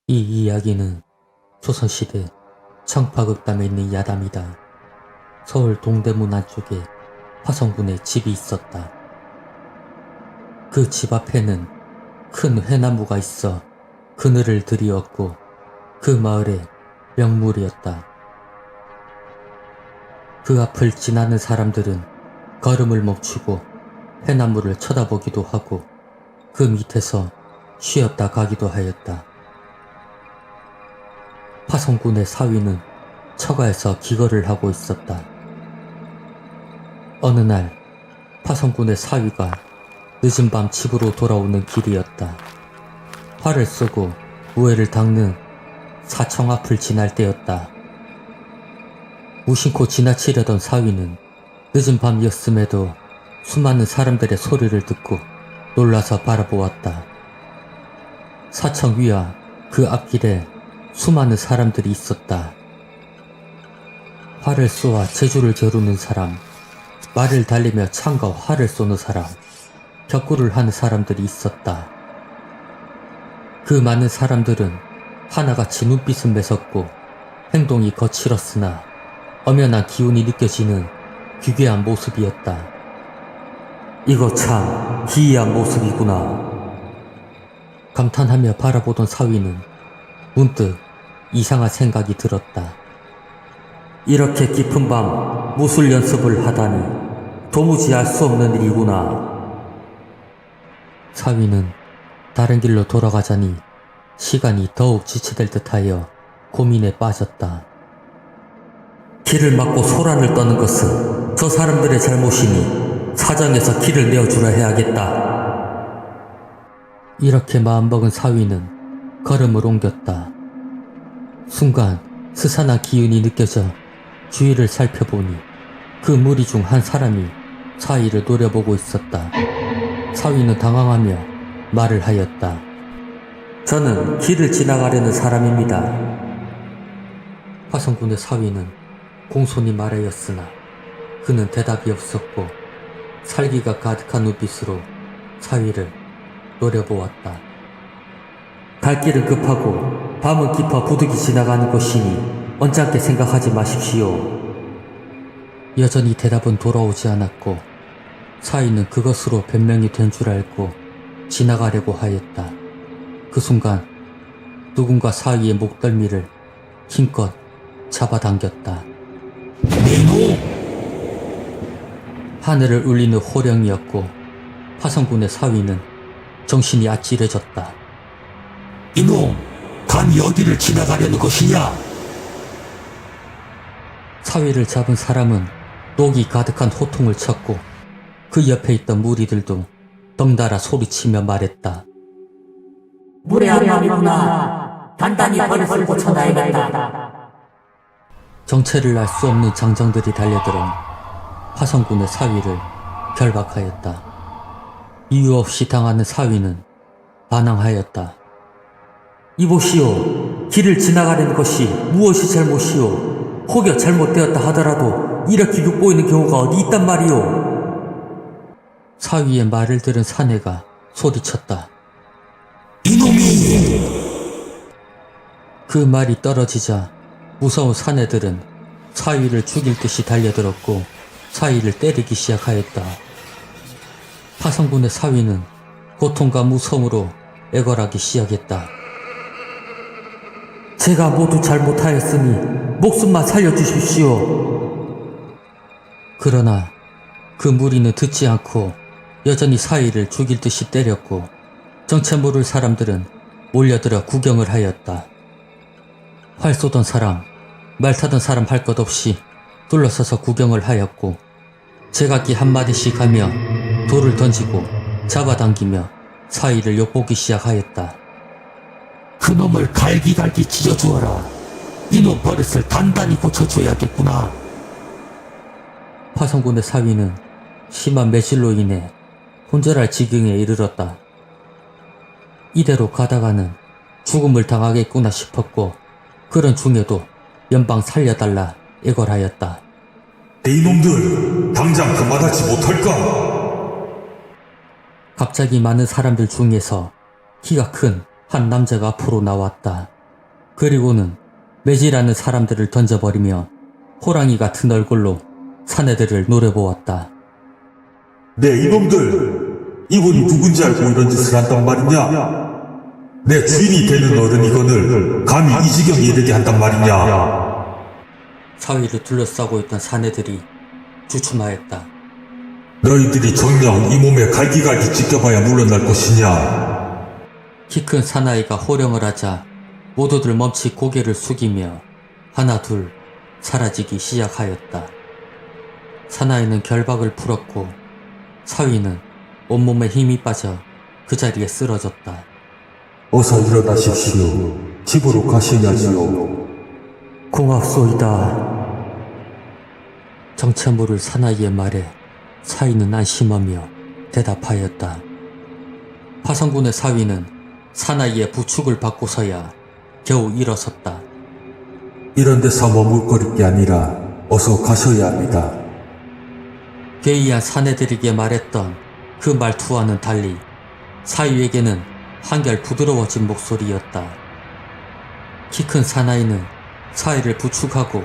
이 이야기는 조선시대 청파극담에 있는 야담이다. 서울 동대문 안쪽에 화성군에 집이 있었다. 그 집 앞에는 큰 회나무가 있어 그늘을 들이었고 그 마을의 명물이었다. 그 앞을 지나는 사람들은 걸음을 멈추고 회나무를 쳐다보기도 하고 그 밑에서 쉬었다 가기도 하였다. 화성군의 사위는 처가에서 기거를 하고 있었다. 어느 날 화성군의 사위가 늦은 밤 집으로 돌아오는 길이었다. 활을 쏘고 우회를 닦는 사청 앞을 지날 때였다. 무심코 지나치려던 사위는 늦은 밤이었음에도 수많은 사람들의 소리를 듣고 놀라서 바라보았다. 사청 위와 그 앞길에 수많은 사람들이 있었다. 활을 쏘아 제주를 겨루는 사람, 말을 달리며 창과 활을 쏘는 사람, 격구를 하는 사람들이 있었다. 그 많은 사람들은 하나같이 눈빛은 매섭고 행동이 거칠었으나 엄연한 기운이 느껴지는 기괴한 모습이었다. 이거 참 기이한 모습이구나. 감탄하며 바라보던 사위는 문득 이상한 생각이 들었다. 이렇게 깊은 밤 무술 연습을 하다니 도무지 알 수 없는 일이구나. 사위는 다른 길로 돌아가자니 시간이 더욱 지체될 듯하여 고민에 빠졌다. 길을 막고 소란을 떠는 것은 저 사람들의 잘못이니 사정에서 길을 내어주려 해야겠다. 이렇게 마음먹은 사위는 걸음을 옮겼다. 순간 스산한 기운이 느껴져 주위를 살펴보니 그 무리 중 한 사람이 사위를 노려보고 있었다. 사위는 당황하며 말을 하였다. 저는 길을 지나가려는 사람입니다. 화성군의 사위는 공손히 말하였으나 그는 대답이 없었고 살기가 가득한 눈빛으로 사위를 노려보았다. 갈 길은 급하고 밤은 깊어 부득이 지나가는 것이니 언짢게 생각하지 마십시오. 여전히 대답은 돌아오지 않았고 사위는 그것으로 변명이 된 줄 알고 지나가려고 하였다. 그 순간 누군가 사위의 목덜미를 힘껏 잡아당겼다. 하늘을 울리는 호령이었고 화성군의 사위는 정신이 아찔해졌다. 이놈, 감히 어디를 지나가려는 것이냐? 사위를 잡은 사람은 녹이 가득한 호통을 쳤고 그 옆에 있던 무리들도 덩달아 소리치며 말했다. 무례함이구나. 단단히 버릇을 고쳐놔야겠다. 정체를 알 수 없는 장정들이 달려들어 화성군의 사위를 결박하였다. 이유 없이 당하는 사위는 반항하였다. 이보시오. 길을 지나가려는 것이 무엇이 잘못이오. 혹여 잘못되었다 하더라도 이렇게 욕보이는 경우가 어디 있단 말이오. 사위의 말을 들은 사내가 소리쳤다. 이놈이! 그 말이 떨어지자 무서운 사내들은 사위를 죽일 듯이 달려들었고 사위를 때리기 시작하였다. 화성군의 사위는 고통과 무서움으로 애걸하기 시작했다. 제가 모두 잘못하였으니 목숨만 살려주십시오. 그러나 그 무리는 듣지 않고 여전히 사위를 죽일 듯이 때렸고 정체 모를 사람들은 몰려들어 구경을 하였다. 활 쏘던 사람, 말 타던 사람 할 것 없이 둘러서서 구경을 하였고 제각기 한마디씩 하며 돌을 던지고 잡아당기며 사위를 욕보기 시작하였다. 그놈을 갈기갈기 찢어주어라. 이놈 버릇을 단단히 고쳐줘야겠구나. 화성군의 사위는 심한 매질로 인해 혼절할 지경에 이르렀다. 이대로 가다가는 죽음을 당하겠구나 싶었고 그런 중에도 연방 살려달라 애걸하였다. 이놈들 당장 그만하지 못할까? 갑자기 많은 사람들 중에서 키가 큰 한 남자가 앞으로 나왔다. 그리고는 매질하는 사람들을 던져버리며 호랑이 같은 얼굴로 사내들을 노려보았다. 네 이놈들, 이분이 누군지 알고 이런 짓을 한단 말이냐? 내 주인이 되는 어른이거늘 감히 이 지경에 이르게 한단 말이냐? 사위를 둘러싸고 있던 사내들이 주춤하였다. 너희들이 정녕 이 몸에 갈기갈기 찢겨봐야 물러날 것이냐? 키 큰 사나이가 호령을 하자 모두들 멈칫 고개를 숙이며 하나 둘 사라지기 시작하였다. 사나이는 결박을 풀었고 사위는 온몸에 힘이 빠져 그 자리에 쓰러졌다. 어서 일어나십시오. 집으로 가셔야지요. 고맙소이다. 정체 모를 사나이의 말에 사위는 안심하며 대답하였다. 파성군의 사위는 사나이의 부축을 받고서야 겨우 일어섰다. 이런 데서 머물거릴 게 아니라 어서 가셔야 합니다. 괴이한 사내들에게 말했던 그 말투와는 달리 사위에게는 한결 부드러워진 목소리였다. 키 큰 사나이는 사위를 부축하고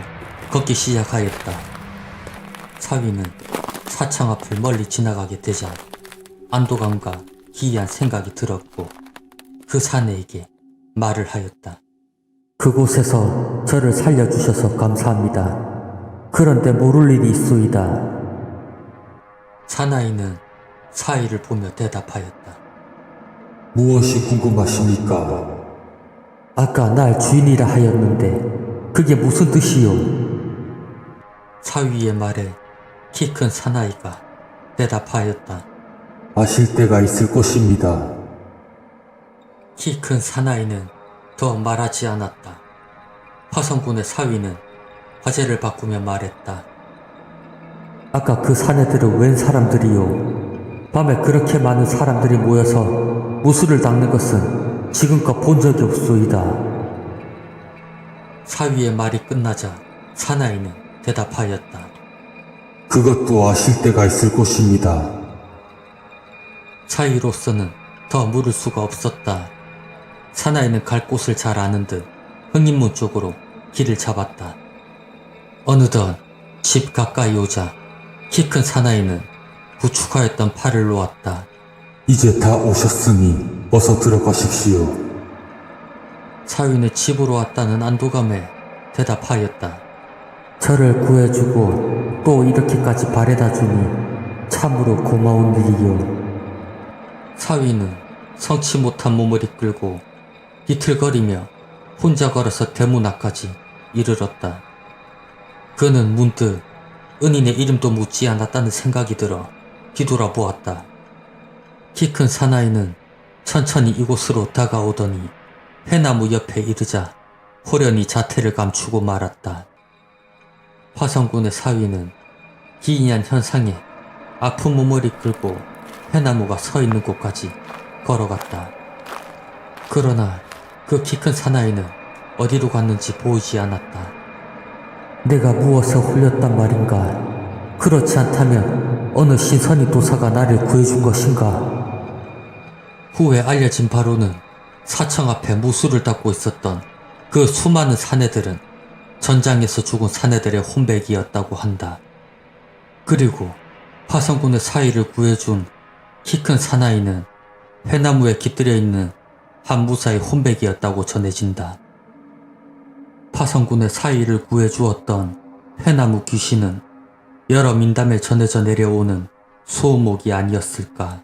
걷기 시작하였다. 사위는 사창 앞을 멀리 지나가게 되자 안도감과 기이한 생각이 들었고 그 사내에게 말을 하였다. 그곳에서 저를 살려주셔서 감사합니다. 그런데 모를 일이 있소이다. 사나이는 사위를 보며 대답하였다. 무엇이 궁금하십니까? 아까 날 주인이라 하였는데 그게 무슨 뜻이요? 사위의 말에 키 큰 사나이가 대답하였다. 아실 때가 있을 것입니다. 키 큰 사나이는 더 말하지 않았다. 화성군의 사위는 화제를 바꾸며 말했다. 아까 그 사내들은 웬 사람들이요? 밤에 그렇게 많은 사람들이 모여서 무술을 닦는 것은 지금껏 본 적이 없소이다. 사위의 말이 끝나자 사나이는 대답하였다. 그것도 아실 때가 있을 것입니다. 사위로서는 더 물을 수가 없었다. 사나이는 갈 곳을 잘 아는 듯 흥인문 쪽으로 길을 잡았다. 어느덧 집 가까이 오자 키 큰 사나이는 부축하였던 팔을 놓았다. 이제 다 오셨으니 어서 들어가십시오. 사위는 집으로 왔다는 안도감에 대답하였다. 저를 구해주고 또 이렇게까지 바래다 주니 참으로 고마운 일이요. 사위는 성치 못한 몸을 이끌고 비틀거리며 혼자 걸어서 대문 앞까지 이르렀다. 그는 문득 은인의 이름도 묻지 않았다는 생각이 들어 뒤돌아보았다. 키 큰 사나이는 천천히 이곳으로 다가오더니 해나무 옆에 이르자 호련히 자태를 감추고 말았다. 화성군의 사위는 기이한 현상에 아픈 몸을 이끌고 해나무가 서 있는 곳까지 걸어갔다. 그러나 그 키 큰 사나이는 어디로 갔는지 보이지 않았다. 내가 무엇에 홀렸단 말인가? 그렇지 않다면 어느 신선이 도사가 나를 구해준 것인가? 후에 알려진 바로는 사청 앞에 무술을 닦고 있었던 그 수많은 사내들은 전장에서 죽은 사내들의 혼백이었다고 한다. 그리고 화성군의 사위를 구해준 키 큰 사나이는 해나무에 깃들여 있는 한 무사의 혼백이었다고 전해진다. 파성군의 사위를 구해주었던 해나무 귀신은 여러 민담에 전해져 내려오는 소음옥이 아니었을까.